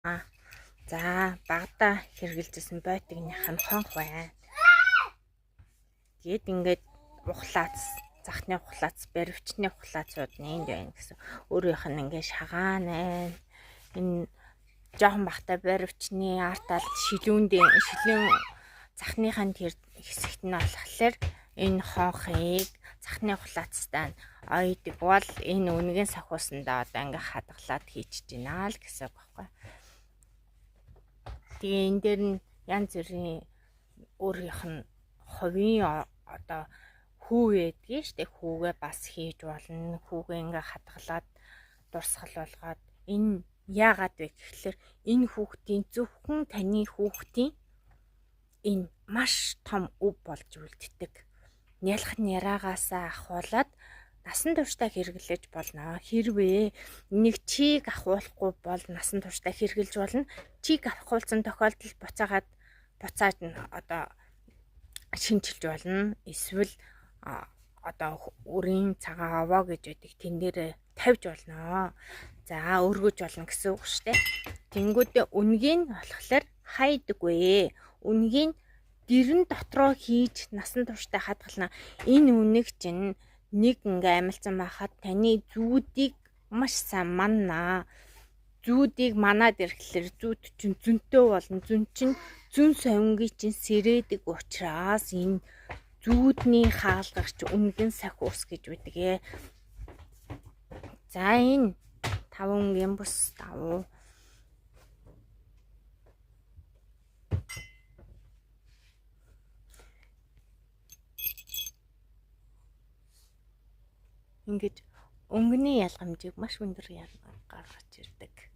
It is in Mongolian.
За багада хэрглэжсэн бойтгных нь хонх байна. Тэгээд ингээд ухлаац, захны ухлаац, баривчны ухлаацууд нь энд байна гэсэн. Өөрийнх нь ингээд шагаана. Энэ жоохон бахтай баривчны артал шилүүн захныхын тэр хэсэгт нь болохоор энэ хонхыг захны ухлаацтай ойдог бол энэ үнгийн сахиусандаа одоо ингээд хадгалаад хийчихэж байна л гэсэн үг байхгүй. Тэгээ энэ дээр нь янз бүрийн өөрийнх нь хувийн одоо хүү гэдгийг штэ хүүгээ бас хийж болно. Хүүгээ ингээ хадгалаад дурсгал болгоод энэ яагаад вэ гэхэлэр энэ хүүхдийн зөвхөн таны хүүхдийн энэ маш том өв болж үлддэг. Нялх няраагаасаа ахуулаад насан туршдаа хэрэглэж болно. Хэрвээ нэг чийг ахуулахгүй бол насан туршдаа хэрэглэж болно. Чийг ахуулсан тохиолдолд буцааж нь одоо шинжилж болно. Эсвэл одоо өрийн цагаан овоо гэж байдаг. Тэн дээр тавьж болно. За өргөж болно гэсэн үг шүү дээ. Тэнгүүдээ үнгийг нь болохоор хайдаггүй. Үнгийг дэрэн дотроо хийж насан туршдаа хадгална. Энэ үнэг чинь нэг ингээ амилсан байхад таны зүүдийг маш сайн манна. Зүүдийг манаад ирэхлээр зүүд чинь зөнтөө болно. Зүн чинь зүүн совингийн чинь сэрээдэг учраас энэ зүүдний хаалгач үнгийн сахиус гэж үүдэг. За энэ 5 үнгийн бүс давуу. Ингэж өнгөний ялгамжийг маш өндөр гаргаж ирдэг.